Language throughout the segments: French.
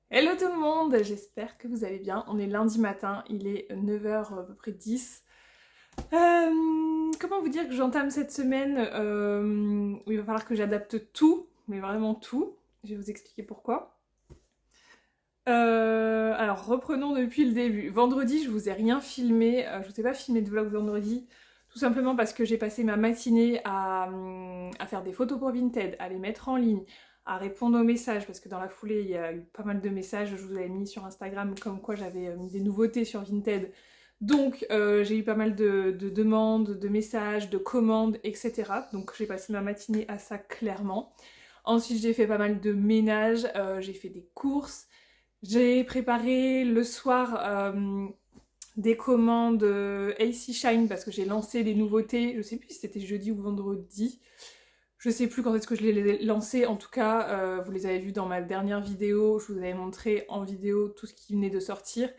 Hello tout le monde, j'espère que vous allez bien. On est lundi matin, il est 9h à peu près 10. Comment vous dire que j'entame cette semaine où il va falloir que j'adapte tout, mais vraiment tout. Je vais vous expliquer pourquoi. Alors reprenons depuis le début. Vendredi, je vous ai rien filmé, je vous ai pas filmé de vlog vendredi, tout simplement parce que j'ai passé ma matinée à faire des photos pour Vinted, à les mettre en ligne, à répondre aux messages, parce que dans la foulée, il y a eu pas mal de messages, je vous avais mis sur Instagram comme quoi j'avais mis des nouveautés sur Vinted. Donc j'ai eu pas mal de demandes, de messages, de commandes, etc. Donc j'ai passé ma matinée à ça clairement. Ensuite j'ai fait pas mal de ménage, j'ai fait des courses. J'ai préparé le soir des commandes AC Shine parce que j'ai lancé des nouveautés. Je sais plus si c'était jeudi ou vendredi. Je sais plus quand est-ce que je les ai lancées. En tout cas, vous les avez vus dans ma dernière vidéo. Je vous avais montré en vidéo tout ce qui venait de sortir.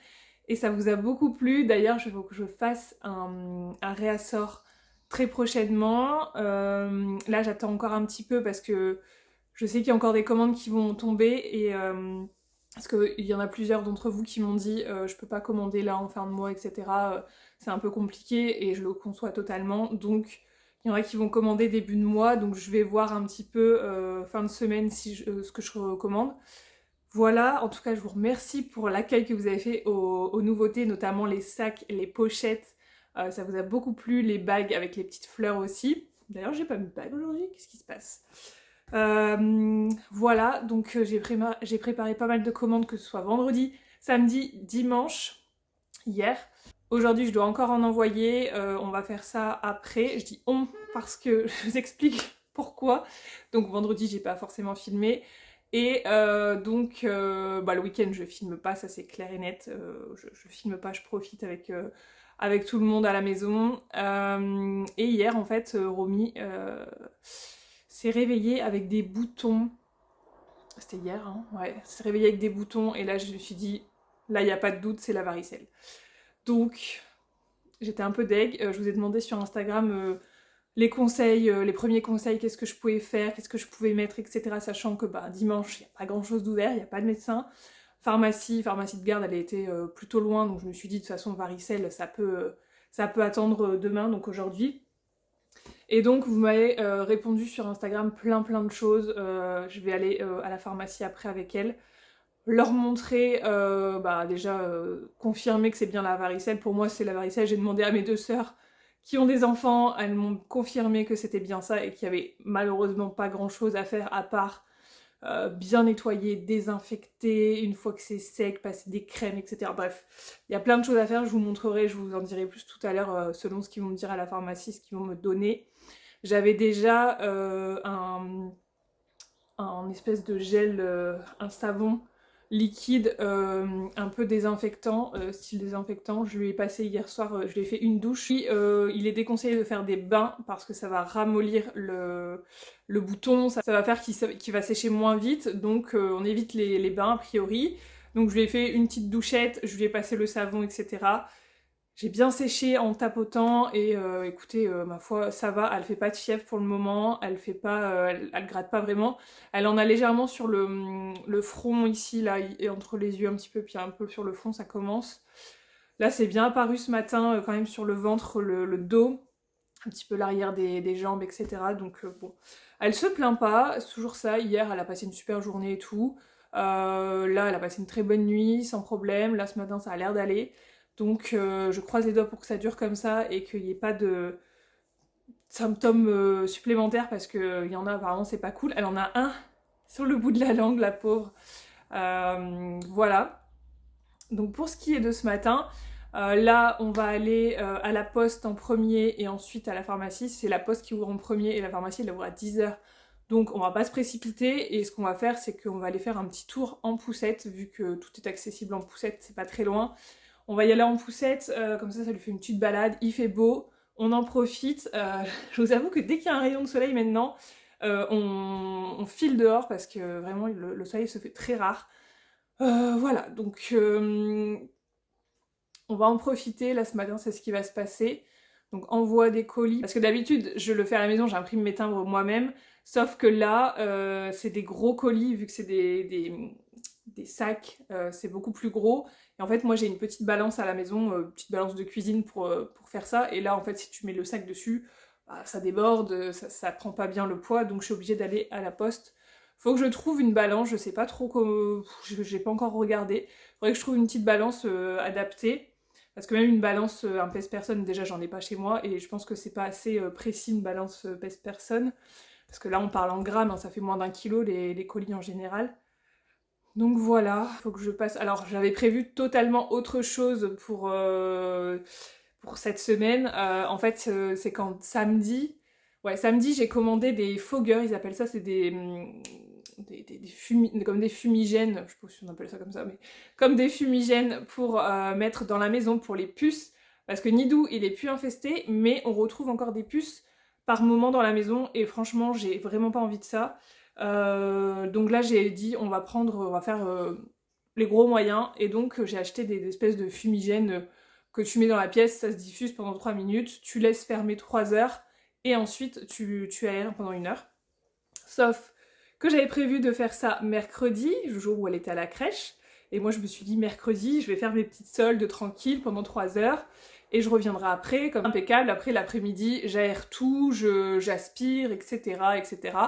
Et ça vous a beaucoup plu. D'ailleurs, il faut que je fasse un réassort très prochainement. Là, j'attends encore un petit peu parce que je sais qu'il y a encore des commandes qui vont tomber et parce qu'il y en a plusieurs d'entre vous qui m'ont dit je peux pas commander là en fin de mois, etc. C'est un peu compliqué et je le conçois totalement. Donc il y en a qui vont commander début de mois, donc je vais voir un petit peu fin de semaine si ce que je recommande. Voilà, en tout cas je vous remercie pour l'accueil que vous avez fait aux nouveautés, notamment les sacs, les pochettes. Ça vous a beaucoup plu, les bagues avec les petites fleurs aussi. D'ailleurs j'ai pas mis de bague aujourd'hui, qu'est-ce qui se passe? Voilà, donc j'ai préparé pas mal de commandes, que ce soit vendredi, samedi, dimanche, hier. Aujourd'hui, je dois encore en envoyer. On va faire ça après. Je dis on parce que je vous explique pourquoi. Donc vendredi, j'ai pas forcément filmé. Et bah, le week-end, je filme pas, ça c'est clair et net. Je filme pas, je profite avec tout le monde à la maison. Et hier, en fait, Romy s'est réveillée avec des boutons. C'était hier, hein, ouais. S'est réveillée avec des boutons et là, je me suis dit, là, il n'y a pas de doute, c'est la varicelle. Donc, j'étais un peu deg. Je vous ai demandé sur Instagram les conseils, les premiers conseils, qu'est-ce que je pouvais faire, qu'est-ce que je pouvais mettre, etc. Sachant que bah, dimanche, il n'y a pas grand-chose d'ouvert, il n'y a pas de médecin. Pharmacie de garde, elle était plutôt loin, donc je me suis dit de toute façon varicelle, ça peut attendre demain, donc aujourd'hui. Et donc vous m'avez répondu sur Instagram plein de choses. Je vais aller à la pharmacie après avec elle, leur montrer, bah déjà confirmer que c'est bien la varicelle. Pour moi c'est la varicelle. J'ai demandé à mes deux sœurs qui ont des enfants, elles m'ont confirmé que c'était bien ça et qu'il y avait malheureusement pas grand chose à faire à part bien nettoyer, désinfecter, une fois que c'est sec, passer des crèmes, etc. Bref, il y a plein de choses à faire, je vous montrerai, je vous en dirai plus tout à l'heure selon ce qu'ils vont me dire à la pharmacie, ce qu'ils vont me donner. J'avais déjà un espèce de gel, un savon liquide un peu désinfectant, style désinfectant. Je lui ai passé hier soir, je lui ai fait une douche. Puis, il est déconseillé de faire des bains parce que ça va ramollir le bouton, ça va faire qu'il va sécher moins vite, donc on évite les bains a priori. Donc je lui ai fait une petite douchette, je lui ai passé le savon, etc. J'ai bien séché en tapotant et écoutez, ma foi, ça va, elle fait pas de fièvre pour le moment, elle fait pas, elle gratte pas vraiment. Elle en a légèrement sur le front ici, là, et entre les yeux un petit peu, puis un peu sur le front, ça commence. Là, c'est bien apparu ce matin, quand même sur le ventre, le dos, un petit peu l'arrière des jambes, etc. Donc bon, elle se plaint pas, c'est toujours ça. Hier, elle a passé une super journée et tout. Là, elle a passé une très bonne nuit, sans problème. Là, ce matin, ça a l'air d'aller. Donc, je croise les doigts pour que ça dure comme ça et qu'il n'y ait pas de symptômes supplémentaires parce qu'il y en a apparemment, c'est pas cool. Elle en a un sur le bout de la langue, la pauvre. Voilà. Donc, pour ce qui est de ce matin, là, on va aller à la poste en premier et ensuite à la pharmacie. C'est la poste qui ouvre en premier et la pharmacie, elle ouvre à 10h. Donc on va pas se précipiter et ce qu'on va faire, c'est qu'on va aller faire un petit tour en poussette, vu que tout est accessible en poussette, c'est pas très loin. On va y aller en poussette, comme ça lui fait une petite balade, il fait beau, on en profite. Je vous avoue que dès qu'il y a un rayon de soleil maintenant, on file dehors parce que vraiment le soleil se fait très rare. Voilà, donc on va en profiter, là ce matin c'est ce qui va se passer. Donc envoi des colis, parce que d'habitude je le fais à la maison, j'imprime mes timbres moi-même, sauf que là c'est des gros colis vu que c'est sacs, c'est beaucoup plus gros. Et en fait, moi j'ai une petite balance à la maison, petite balance de cuisine pour faire ça. Et là, en fait, si tu mets le sac dessus, bah, ça déborde, ça prend pas bien le poids, donc je suis obligée d'aller à la poste. Faut que je trouve une balance, je sais pas trop comment, j'ai pas encore regardé. Faudrait que je trouve une petite balance adaptée. Parce que même une balance un pèse-personne, déjà j'en ai pas chez moi, et je pense que c'est pas assez précis une balance pèse-personne. Parce que là on parle en grammes, hein, ça fait moins d'1 kilo les colis en général. Donc voilà, faut que je passe. Alors j'avais prévu totalement autre chose pour cette semaine. En fait, c'est quand samedi. Ouais, samedi j'ai commandé des fogueurs, ils appellent ça, c'est comme des fumigènes, je sais pas si on appelle ça comme ça, mais comme des fumigènes pour mettre dans la maison pour les puces. Parce que Nidou, il est plus infesté, mais on retrouve encore des puces par moment dans la maison, et franchement, j'ai vraiment pas envie de ça. Donc là j'ai dit on va faire les gros moyens, et donc j'ai acheté des espèces de fumigènes que tu mets dans la pièce, ça se diffuse pendant 3 minutes, tu laisses fermer 3 heures et ensuite tu aères pendant 1 heure. Sauf que j'avais prévu de faire ça mercredi, le jour où elle était à la crèche, et moi je me suis dit mercredi je vais faire mes petites soldes tranquilles pendant 3 heures et je reviendrai après comme impeccable. Après l'après-midi j'aère tout, j'aspire, etc., etc.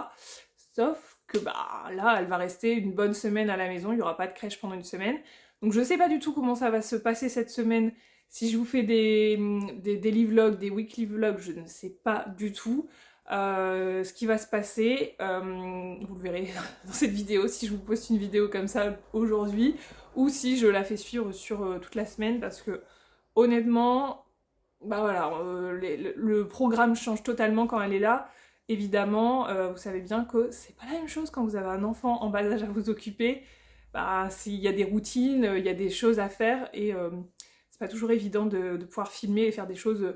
Sauf que bah là, elle va rester une bonne semaine à la maison, il n'y aura pas de crèche pendant une semaine. Donc je sais pas du tout comment ça va se passer cette semaine. Si je vous fais des daily vlogs, des weekly vlogs, je ne sais pas du tout ce qui va se passer. Vous le verrez dans cette vidéo, si je vous poste une vidéo comme ça aujourd'hui, ou si je la fais suivre sur toute la semaine, parce que honnêtement, bah voilà, le programme change totalement quand elle est là. Évidemment, vous savez bien que c'est pas la même chose quand vous avez un enfant en bas âge à vous occuper. Bah, il y a des routines, il y a des choses à faire, et c'est pas toujours évident de pouvoir filmer et faire des choses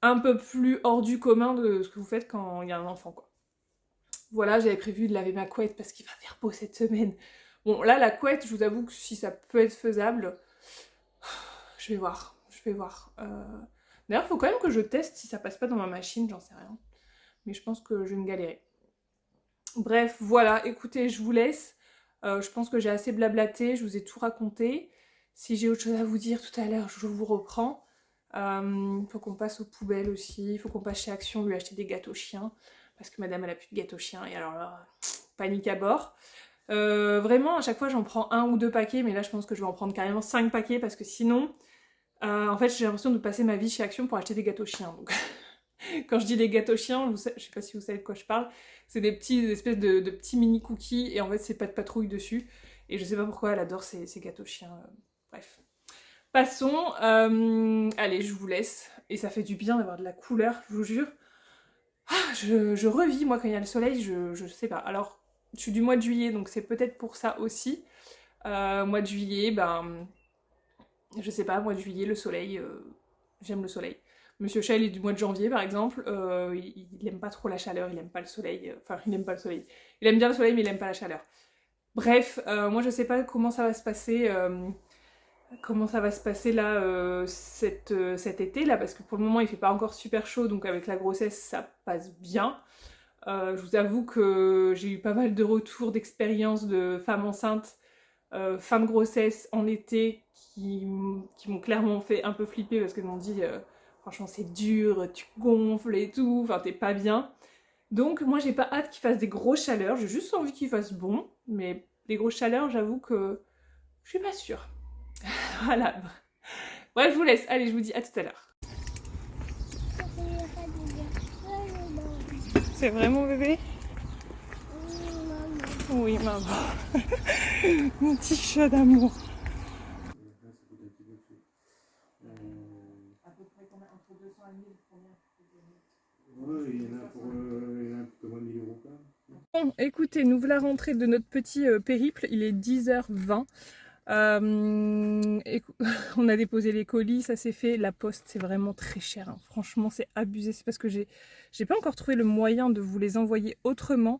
un peu plus hors du commun de ce que vous faites quand il y a un enfant, quoi. Voilà, j'avais prévu de laver ma couette parce qu'il va faire beau cette semaine. Bon, là, la couette, je vous avoue que si ça peut être faisable, je vais voir, je vais voir. D'ailleurs, il faut quand même que je teste si ça passe pas dans ma machine, j'en sais rien. Mais je pense que je vais me galérer. Bref, voilà, écoutez, je vous laisse. Je pense que j'ai assez blablaté, je vous ai tout raconté. Si j'ai autre chose à vous dire tout à l'heure, je vous reprends. Faut qu'on passe aux poubelles aussi, il faut qu'on passe chez Action lui acheter des gâteaux chiens. Parce que madame elle a plus de gâteaux chiens, et alors là, panique à bord. Vraiment, à chaque fois j'en prends 1 ou 2 paquets, mais là je pense que je vais en prendre carrément 5 paquets, parce que sinon, en fait j'ai l'impression de passer ma vie chez Action pour acheter des gâteaux chiens. Donc quand je dis des gâteaux chiens, je sais pas si vous savez de quoi je parle, c'est des espèces de petits mini cookies, et en fait c'est pas de patrouille dessus, et je sais pas pourquoi elle adore ces gâteaux chiens, bref. Passons, allez je vous laisse, et ça fait du bien d'avoir de la couleur, je vous jure. Ah, je revis moi quand il y a le soleil, je sais pas. Alors je suis du mois de juillet, donc c'est peut-être pour ça aussi. Mois de juillet, ben je sais pas, mois de juillet, le soleil, j'aime le soleil. Monsieur Chat, il est du mois de janvier par exemple, il aime pas trop la chaleur, il aime pas le soleil, enfin il aime pas le soleil. Il aime bien le soleil mais il aime pas la chaleur. Bref, moi je sais pas comment ça va se passer, là cet été là, parce que pour le moment il fait pas encore super chaud, donc avec la grossesse ça passe bien. Je vous avoue que j'ai eu pas mal de retours d'expériences de femmes enceintes, fin de grossesse en été, qui m'ont clairement fait un peu flipper, parce qu'elles m'ont dit franchement c'est dur, tu gonfles et tout, enfin t'es pas bien. Donc moi j'ai pas hâte qu'il fasse des grosses chaleurs, j'ai juste envie qu'il fasse bon, mais les grosses chaleurs j'avoue que je suis pas sûre. Voilà. Bref, je vous laisse, allez je vous dis à tout à l'heure. C'est vrai mon bébé? Oui maman. Mon petit chat d'amour. À peu près combien, entre 200 et 1000, combien? Ouais, il y en a pour un peu moins de 1000 euros. Bon, écoutez, nous voilà rentrés de notre petit périple, il est 10h20. On a déposé les colis, ça s'est fait. La poste, c'est vraiment très cher, hein. Franchement, c'est abusé. C'est parce que j'ai pas encore trouvé le moyen de vous les envoyer autrement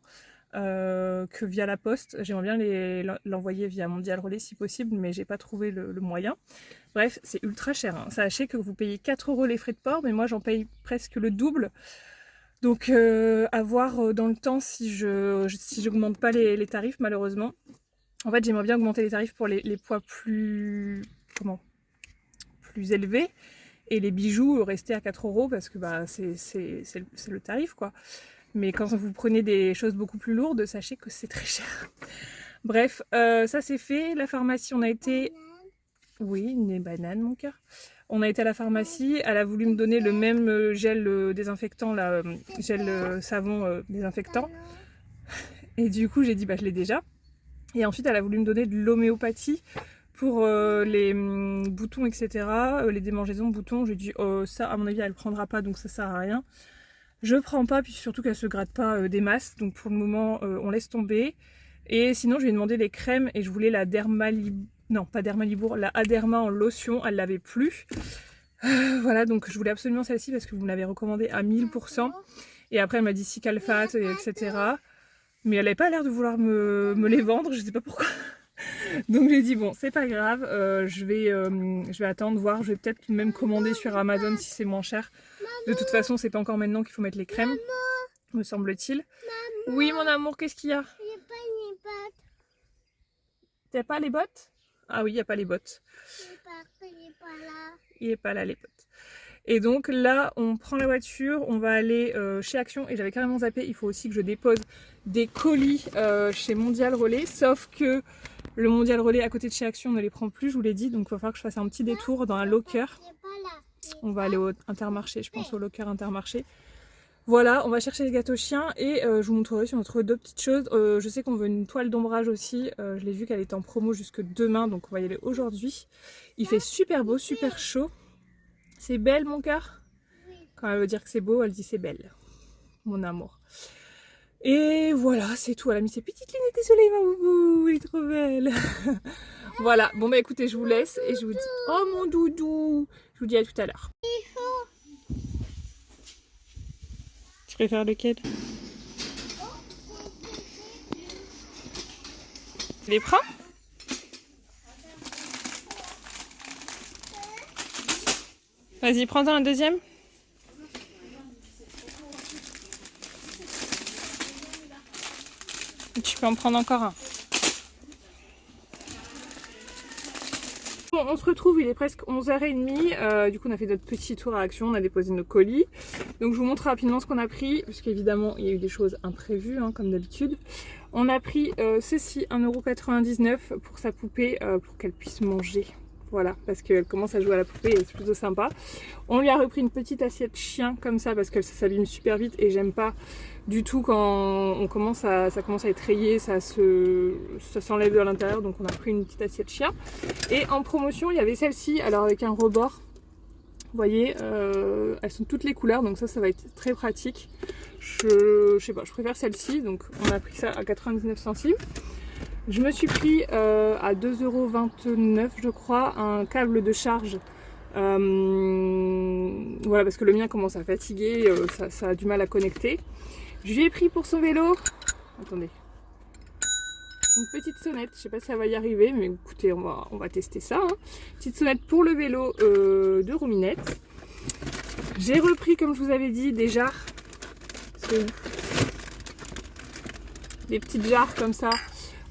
que via la poste. J'aimerais bien l'envoyer via Mondial Relais si possible, mais j'ai pas trouvé le moyen. Bref, c'est ultra cher, hein. Sachez que vous payez 4 € les frais de port, mais moi j'en paye presque le double. Donc à voir dans le temps si j'augmente pas les tarifs malheureusement. En fait, j'aimerais bien augmenter les tarifs pour les poids plus élevés. Et les bijoux rester à 4 € parce que bah, c'est le tarif quoi. Mais quand vous prenez des choses beaucoup plus lourdes, sachez que c'est très cher. Bref, ça c'est fait. La pharmacie, on a été... Oui, une banane mon cœur. On a été à la pharmacie, elle a voulu me donner le même gel désinfectant, là, gel savon désinfectant. Et du coup j'ai dit bah je l'ai déjà. Et ensuite elle a voulu me donner de l'homéopathie pour les boutons etc. Les démangeaisons, boutons. J'ai dit ça à mon avis elle prendra pas donc ça sert à rien. Je prends pas, puis surtout qu'elle se gratte pas des masses, donc pour le moment on laisse tomber. Et sinon je lui ai demandé les crèmes et je voulais la non pas Dermalibour, la Aderma en lotion, elle l'avait plus. Voilà, donc je voulais absolument celle-ci parce que vous me l'avez recommandée à 1000%. Et après elle m'a dit Cicalfate, etc. Mais elle n'avait pas l'air de vouloir me les vendre, je sais pas pourquoi. Donc j'ai dit bon c'est pas grave, je vais attendre, voir, je vais peut-être même commander sur Amazon si c'est moins cher. De toute façon c'est pas encore maintenant qu'il faut mettre les crèmes, me semble-t-il. Oui mon amour, qu'est-ce qu'il y a? Il n'y a pas les bottes. T'as pas les bottes? Ah oui, il n'y a pas les bottes. Il n'est pas là. Il est pas là les bottes. Et donc là on prend la voiture, on va aller chez Action et j'avais carrément zappé, il faut aussi que je dépose des colis chez Mondial Relais, sauf que le Mondial Relais à côté de chez Action ne les prend plus, je vous l'ai dit, donc il va falloir que je fasse un petit détour dans un locker. On va aller au Intermarché, je pense au locker Intermarché. Voilà, on va chercher les gâteaux chiens et je vous montrerai si on trouve d'autres petites choses. Je sais qu'on veut une toile d'ombrage aussi, je l'ai vu qu'elle est en promo jusque demain, donc on va y aller aujourd'hui. Il fait super beau, super chaud. C'est belle mon cœur? Quand elle veut dire que c'est beau, elle dit c'est belle. Mon amour. Et voilà, c'est tout. Elle a mis ses petites lunettes de soleil, ma boubou. Elle est trop belle. Voilà, bon bah écoutez, je vous laisse et je vous dis... Oh mon doudou! Je vous dis à tout à l'heure. Tu préfères lequel? Tu les prends? Vas-y, prends-en un deuxième. Tu peux en prendre encore un. Bon, on se retrouve, il est presque 11h30. Du coup, on a fait notre petit tour à Action, on a déposé nos colis. Donc, je vous montre rapidement ce qu'on a pris, parce qu'évidemment, il y a eu des choses imprévues, hein, comme d'habitude. On a pris ceci, 1,99 € pour sa poupée, pour qu'elle puisse manger. Voilà, parce qu'elle commence à jouer à la poupée et c'est plutôt sympa. On lui a repris une petite assiette chien comme ça parce que ça s'abîme super vite et j'aime pas du tout quand ça commence à être rayé, ça s'enlève de l'intérieur, donc on a pris une petite assiette chien. Et en promotion, il y avait celle-ci, alors avec un rebord. Vous voyez, elles sont toutes les couleurs, donc ça va être très pratique. Je sais pas, je préfère celle-ci, donc on a pris ça à 99 centimes. Je me suis pris à 2,29 € je crois, un câble de charge. Voilà, parce que le mien commence à fatiguer, ça a du mal à connecter. Je lui ai pris pour son vélo, attendez, une petite sonnette, je sais pas si ça va y arriver, mais écoutez, on va tester ça. Hein. Petite sonnette pour le vélo de Rominette. J'ai repris, comme je vous avais dit, des jarres. Des petites jarres comme ça.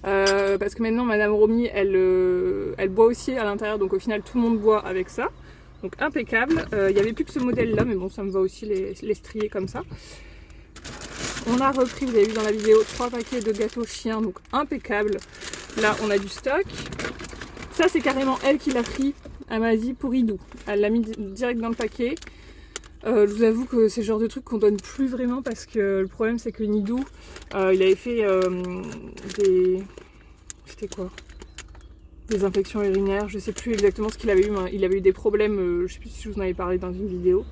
Parce que maintenant Madame Romy elle boit aussi à l'intérieur, donc au final tout le monde boit avec ça, donc impeccable. Il n'y avait plus que ce modèle là, mais bon ça me va aussi les strier comme ça. On a repris, vous avez vu dans la vidéo, 3 paquets de gâteaux chiens, donc impeccable. Là on a du stock. Ça c'est carrément elle qui l'a pris, elle m'a dit pour Idou, elle l'a mis direct dans le paquet. Je vous avoue que c'est le genre de truc qu'on donne plus vraiment parce que le problème c'est que Nidou il avait fait c'était quoi, des infections urinaires, je sais plus exactement ce qu'il avait eu, mais il avait eu des problèmes, je sais plus si je vous en avais parlé dans une vidéo.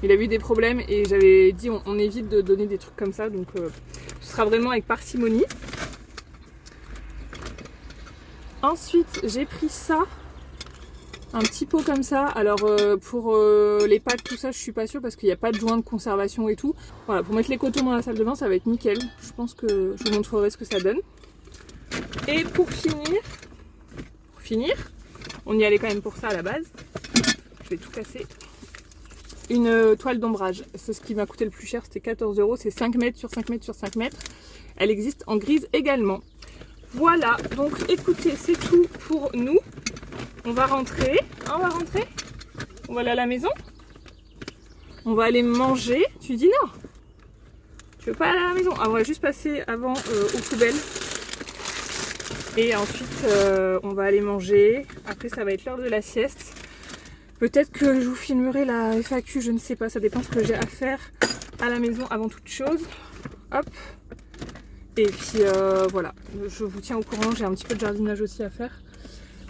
Il avait eu des problèmes et j'avais dit on évite de donner des trucs comme ça, donc ce sera vraiment avec parcimonie. Ensuite j'ai pris ça. Un petit pot comme ça, alors pour les pâtes tout ça je suis pas sûre parce qu'il n'y a pas de joint de conservation et tout. Voilà, pour mettre les cotons dans la salle de bain ça va être nickel, je pense que je vous montrerai ce que ça donne. Et pour finir, on y allait quand même pour ça à la base, je vais tout casser. Une toile d'ombrage, c'est ce qui m'a coûté le plus cher, c'était 14 €, c'est 5 mètres sur 5 mètres sur 5 mètres. Elle existe en grise également. Voilà, donc écoutez, c'est tout pour nous. On va rentrer. On va rentrer. On va aller à la maison. On va aller manger. Tu dis non? Tu veux pas aller à la maison? Ah, on va juste passer avant aux poubelles. Et ensuite, on va aller manger. Après, ça va être l'heure de la sieste. Peut-être que je vous filmerai la FAQ, je ne sais pas. Ça dépend ce que j'ai à faire à la maison avant toute chose. Hop. Et puis voilà, je vous tiens au courant. J'ai un petit peu de jardinage aussi à faire.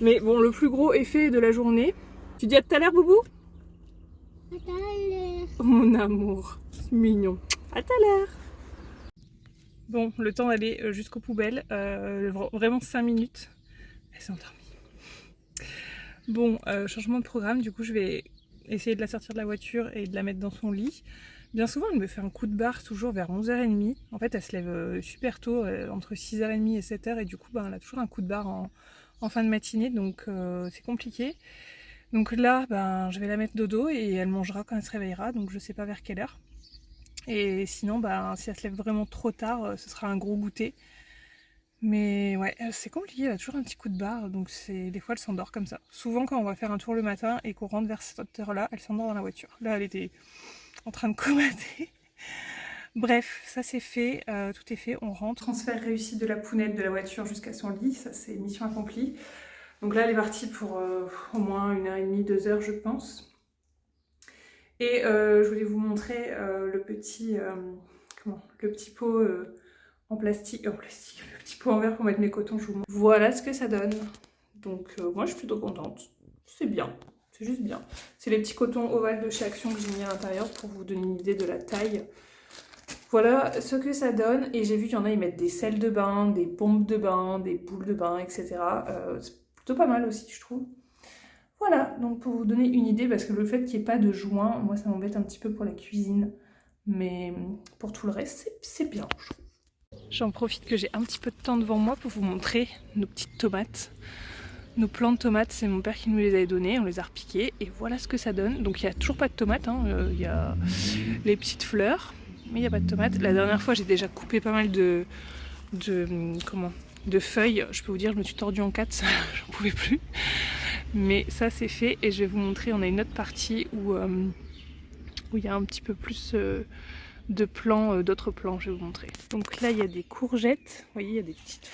Mais bon, le plus gros est fait de la journée. Tu dis à tout à l'heure, Boubou? À tout à l'heure. Oh, mon amour, c'est mignon. À tout à l'heure. Bon, le temps d'aller jusqu'aux poubelles. Vraiment 5 minutes. Elle s'est endormie. Bon, changement de programme. Du coup, je vais essayer de la sortir de la voiture et de la mettre dans son lit. Bien souvent, elle me fait un coup de barre toujours vers 11h30. En fait, elle se lève super tôt, entre 6h30 et 7h. Et du coup, ben, elle a toujours un coup de barre en fin de matinée. Donc, c'est compliqué. Donc là, ben, je vais la mettre dodo et elle mangera quand elle se réveillera. Donc, je sais pas vers quelle heure. Et sinon, ben, si elle se lève vraiment trop tard, ce sera un gros goûter. Mais ouais, c'est compliqué, elle a toujours un petit coup de barre, donc des fois elle s'endort comme ça. Souvent quand on va faire un tour le matin et qu'on rentre vers cette heure-là, elle s'endort dans la voiture. Là, elle était en train de comater. Bref, ça c'est fait, tout est fait, on rentre. Transfert réussi de la pounette de la voiture jusqu'à son lit, ça c'est mission accomplie. Donc là, elle est partie pour au moins 1h30, 2h je pense. Et je voulais vous montrer le petit pot en plastique, le petit pot en verre pour mettre mes cotons, je vous montre. Voilà ce que ça donne. Donc moi je suis plutôt contente. C'est bien, c'est juste bien. C'est les petits cotons ovales de chez Action que j'ai mis à l'intérieur pour vous donner une idée de la taille. Voilà ce que ça donne. Et j'ai vu qu'il y en a, ils mettent des sels de bain, des pompes de bain, des boules de bain, etc. C'est plutôt pas mal aussi, je trouve. Voilà, donc pour vous donner une idée, parce que le fait qu'il n'y ait pas de joint, moi ça m'embête un petit peu pour la cuisine. Mais pour tout le reste, c'est bien, je trouve. J'en profite que j'ai un petit peu de temps devant moi pour vous montrer nos petites tomates. Nos plants de tomates, c'est mon père qui nous les avait donnés, on les a repiqués et voilà ce que ça donne. Donc il n'y a toujours pas de tomates, hein. Il y a les petites fleurs, mais il n'y a pas de tomates. La dernière fois, j'ai déjà coupé pas mal de feuilles. Je peux vous dire, je me suis tordue en 4, j'en pouvais plus. Mais ça c'est fait et je vais vous montrer, on a une autre partie où il y a un petit peu plus de plants, d'autres plants, je vais vous montrer. Donc là il y a des courgettes, vous voyez il y a des petites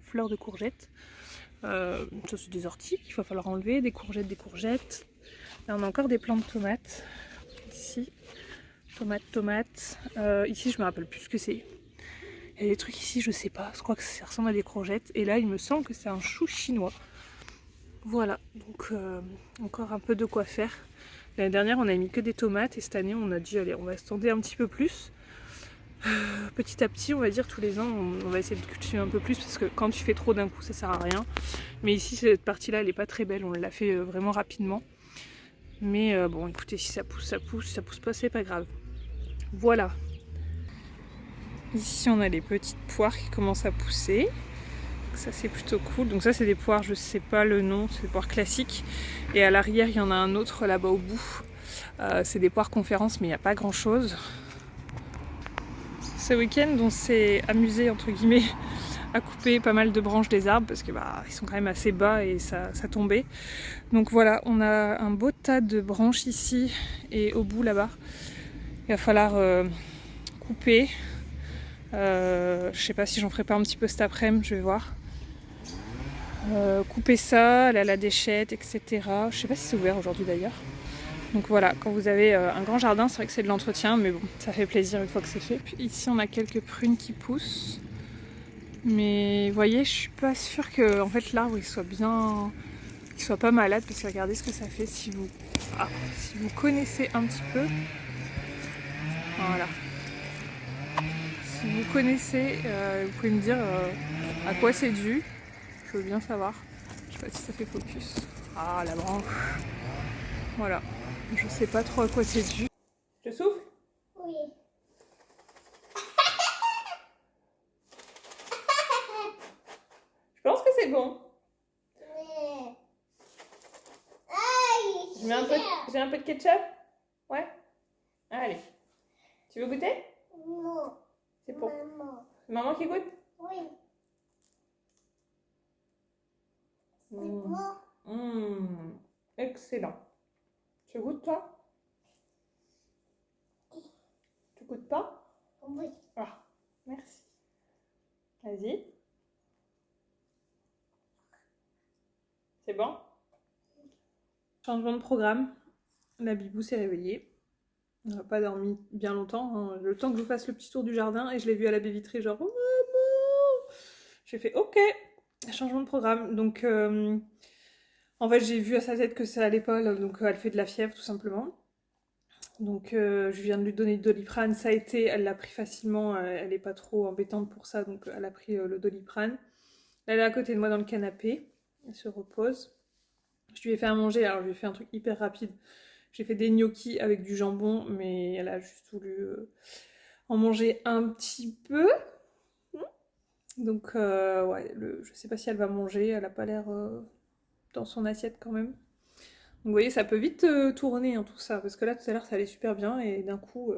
fleurs de courgettes. Ça c'est des orties qu'il va falloir enlever, des courgettes. Là on a encore des plants de tomates, ici, tomates. Ici je me rappelle plus ce que c'est. Il y a des trucs ici je sais pas, je crois que ça ressemble à des courgettes. Et là il me semble que c'est un chou chinois. Voilà, donc encore un peu de quoi faire. L'année dernière, on a mis que des tomates et cette année, on a dit allez, on va se tenter un petit peu plus. Petit à petit, on va dire tous les ans, on va essayer de cultiver un peu plus parce que quand tu fais trop d'un coup, ça sert à rien. Mais ici, cette partie-là, elle est pas très belle, on l'a fait vraiment rapidement. Mais bon, écoutez, si ça pousse, ça pousse, si ça pousse pas, c'est pas grave. Voilà. Ici, on a les petites poires qui commencent à pousser. Ça c'est plutôt cool. Donc ça c'est des poires, je sais pas le nom, c'est des poires classiques. Et à l'arrière il y en a un autre là-bas au bout. C'est des poires conférences mais il n'y a pas grand chose. Ce week-end on s'est amusé entre guillemets à couper pas mal de branches des arbres parce que ils sont quand même assez bas et ça tombait. Donc voilà, on a un beau tas de branches ici et au bout là-bas. Il va falloir couper. Je sais pas si j'en ferai pas un petit peu cet après-midi, je vais voir. Couper ça, aller à la déchette, etc. Je sais pas si c'est ouvert aujourd'hui d'ailleurs. Donc voilà, quand vous avez un grand jardin, c'est vrai que c'est de l'entretien, mais bon, ça fait plaisir une fois que c'est fait. Puis ici, on a quelques prunes qui poussent. Mais vous voyez, je suis pas sûre que en fait, l'arbre il soit pas malade, parce que regardez ce que ça fait si vous connaissez un petit peu. Voilà. Si vous connaissez, vous pouvez me dire à quoi c'est dû. Je veux bien savoir. Je sais pas si ça fait focus. Ah, la branche. Voilà. Je sais pas trop à quoi c'est dû. Je souffle? Oui. Je pense que c'est bon. Mais... Aïe, J'ai un peu de ketchup? Ouais? Allez. Tu veux goûter? Non. C'est pour Maman. maman qui goûte? Oui. Excellent. Tu goûtes toi? Tu goûtes pas? Oui. Ah, merci. Vas-y. C'est bon? Changement de programme. La Bibou s'est réveillée. On n'a pas dormi bien longtemps, hein. Le temps que je vous fasse le petit tour du jardin, et je l'ai vue à la baie vitrée, genre oh, maman. J'ai fait ok, changement de programme. Donc en fait j'ai vu à sa tête que ça allait pas, donc elle fait de la fièvre tout simplement. Donc je viens de lui donner du Doliprane, ça a été, elle l'a pris facilement, elle est pas trop embêtante pour ça, donc elle a pris le Doliprane. Elle est à côté de moi dans le canapé, elle se repose. Je lui ai fait à manger, alors je lui ai fait un truc hyper rapide. J'ai fait des gnocchis avec du jambon, mais elle a juste voulu en manger un petit peu. Donc, ouais, je sais pas si elle va manger, elle a pas l'air dans son assiette quand même. Donc, vous voyez, ça peut vite tourner, hein, tout ça, parce que là, tout à l'heure, ça allait super bien, et d'un coup,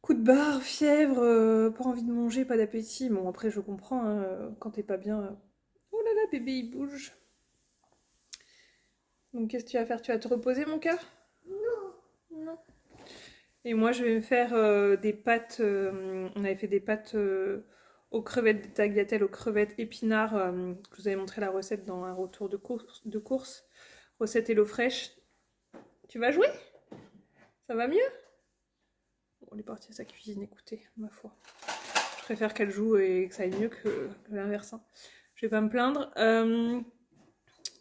coup de barre, fièvre, pas envie de manger, pas d'appétit. Bon, après, je comprends, hein, quand t'es pas bien. Oh là là, bébé, il bouge. Donc qu'est-ce que tu vas faire? Tu vas te reposer, mon cœur? Non. Et moi je vais me faire des pâtes, on avait fait des pâtes aux crevettes, des tagliatelles aux crevettes épinards, je vous avais montré la recette dans un retour de course. Recette HelloFresh. Tu vas jouer? Ça va mieux? Bon, elle est partie à sa cuisine, écoutez, ma foi. Je préfère qu'elle joue et que ça aille mieux que l'inverse, hein. Je vais pas me plaindre.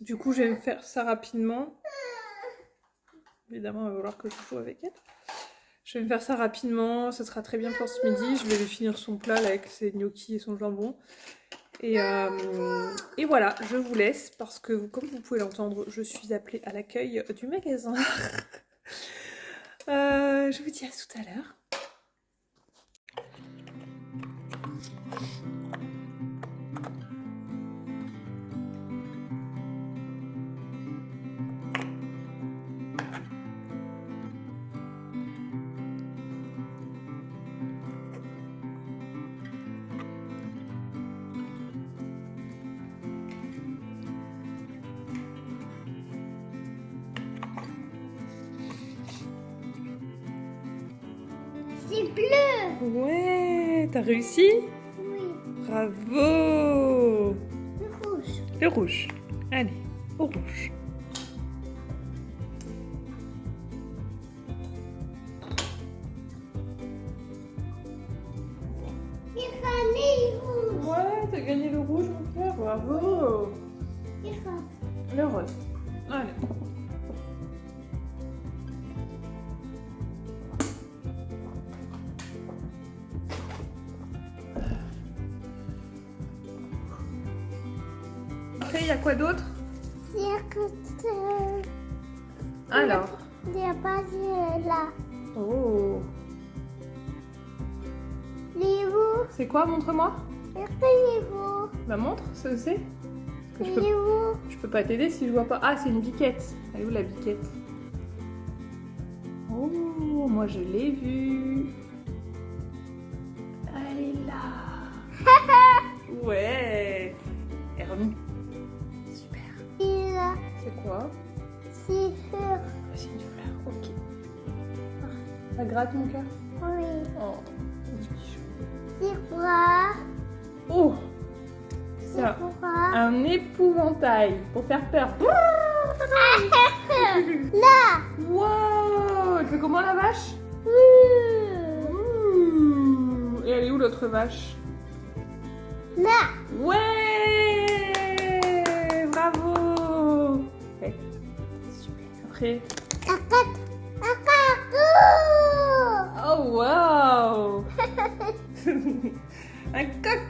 Du coup, je vais me faire ça rapidement. Évidemment, il va falloir que je joue avec elle. Je vais me faire ça rapidement, ça sera très bien pour ce midi. Je vais lui finir son plat là, avec ses gnocchis et son jambon. Et voilà, je vous laisse parce que, comme vous pouvez l'entendre, je suis appelée à l'accueil du magasin. Je vous dis à tout à l'heure. C'est bleu. Ouais, t'as réussi? Oui. Bravo! Le rouge. Le rouge. Allez, au rouge. J'ai gagné le rouge. Ouais, t'as gagné le rouge, mon cœur. Bravo! J'ai gagné. Le rose. Allez. Après, il y a quoi d'autre? Il y a que Alors. il n'y a pas de là. Oh. Les veaux. C'est quoi? Montre-moi. Les veaux. Bah montre, ça c'est. Parce que Les veaux. je peux pas t'aider si je vois pas. Ah, c'est une biquette. Elle est où la biquette? Oh, moi je l'ai vue. Elle est là. Ouais. Hermie. Super. Et là, C'est quoi? c'est sûr. Ah, c'est une fleur, ok. Ah, ça gratte mon cœur? Oui. Oh. C'est quoi? Oh. C'est Ça. quoi? Un épouvantail pour faire peur. Là. Wow. Elle fait comment la vache? Ouh. Et elle est où l'autre vache? Là. Ouais. Bravo. Okay. Super. Après. Oh wow. Un coq.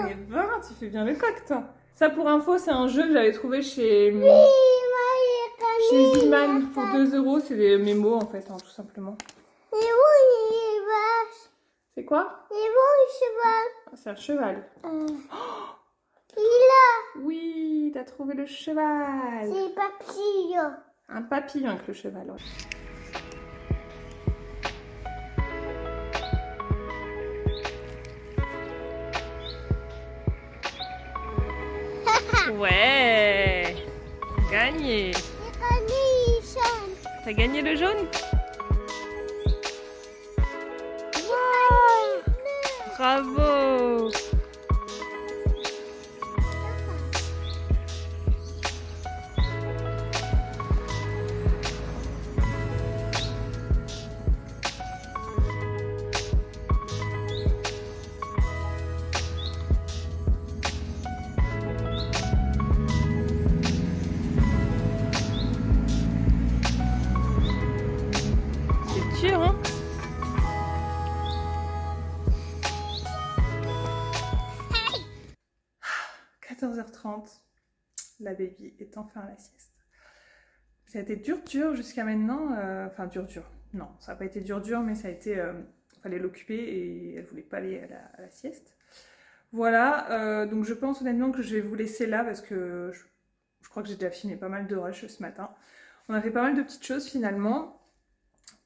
Eh ben, tu fais bien le coq, toi. Ça, pour info, c'est un jeu que j'avais trouvé chez Ziman pour 2 €. C'est mes mots, en fait, hein, tout simplement. Et où il va? C'est quoi? Et où il Ah, c'est un cheval. Il a. Oui, t'as trouvé le cheval. C'est papillon. Un papillon avec le cheval, ouais. Ouais. Gagné. J'ai gagné, Sean. T'as gagné le jaune? Bravo. C'est dur, hein? 14h30, la baby est enfin à la sieste. Ça a été dur jusqu'à maintenant, enfin dur. Non, ça n'a pas été dur, mais ça a été, fallait l'occuper et elle voulait pas aller à la sieste. Voilà, donc je pense honnêtement que je vais vous laisser là parce que je crois que j'ai déjà filmé pas mal de rush ce matin. On a fait pas mal de petites choses finalement.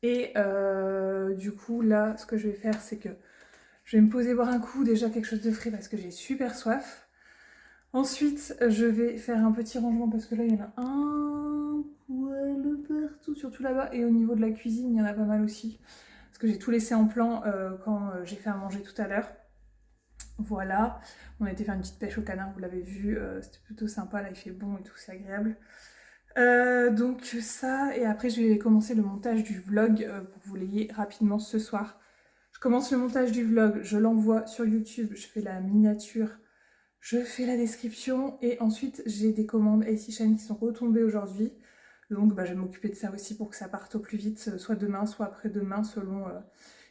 Et du coup là, ce que je vais faire, c'est que je vais me poser boire un coup, déjà quelque chose de frais parce que j'ai super soif. Ensuite, je vais faire un petit rangement parce que là, il y en a un poil partout, surtout là-bas. Et au niveau de la cuisine, il y en a pas mal aussi. Parce que j'ai tout laissé en plan quand j'ai fait à manger tout à l'heure. Voilà. On a été faire une petite pêche au canard, vous l'avez vu. C'était plutôt sympa, là, il fait bon et tout, c'est agréable. Donc ça, et après, je vais commencer le montage du vlog pour que vous l'ayez rapidement ce soir. Je commence le montage du vlog, je l'envoie sur YouTube, je fais la miniature. Je fais la description et ensuite j'ai des commandes ACHN qui sont retombées aujourd'hui. Donc je vais m'occuper de ça aussi pour que ça parte au plus vite, soit demain, soit après-demain, selon...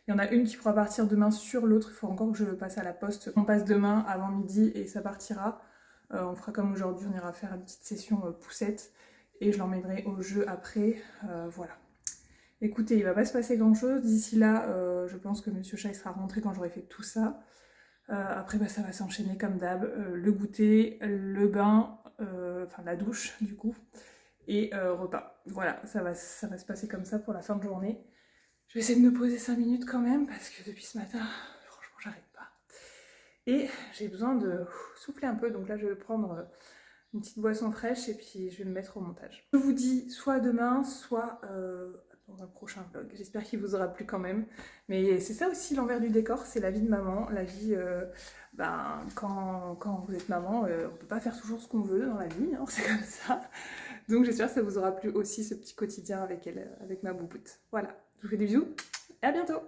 Il y en a une qui pourra partir demain sur l'autre, il faut encore que je le passe à la poste. On passe demain avant midi et ça partira. On fera comme aujourd'hui, on ira faire une petite session poussette et je l'emmènerai au jeu après. Voilà. Écoutez, il va pas se passer grand chose. D'ici là, je pense que Monsieur Chat il sera rentré quand j'aurai fait tout ça. Après ça va s'enchaîner comme d'hab, le goûter, le bain, enfin la douche du coup, et repas. Voilà, ça va se passer comme ça pour la fin de journée. Je vais essayer de me poser 5 minutes quand même, parce que depuis ce matin, franchement j'arrête pas. Et j'ai besoin de souffler un peu, donc là je vais prendre une petite boisson fraîche et puis je vais me mettre au montage. Je vous dis soit demain, soit... dans un prochain vlog. J'espère qu'il vous aura plu quand même. Mais c'est ça aussi l'envers du décor, c'est la vie de maman. La vie, quand vous êtes maman, on peut pas faire toujours ce qu'on veut dans la vie, hein, c'est comme ça. Donc j'espère que ça vous aura plu aussi ce petit quotidien avec elle, avec ma bouboute. Voilà, je vous fais des bisous et à bientôt.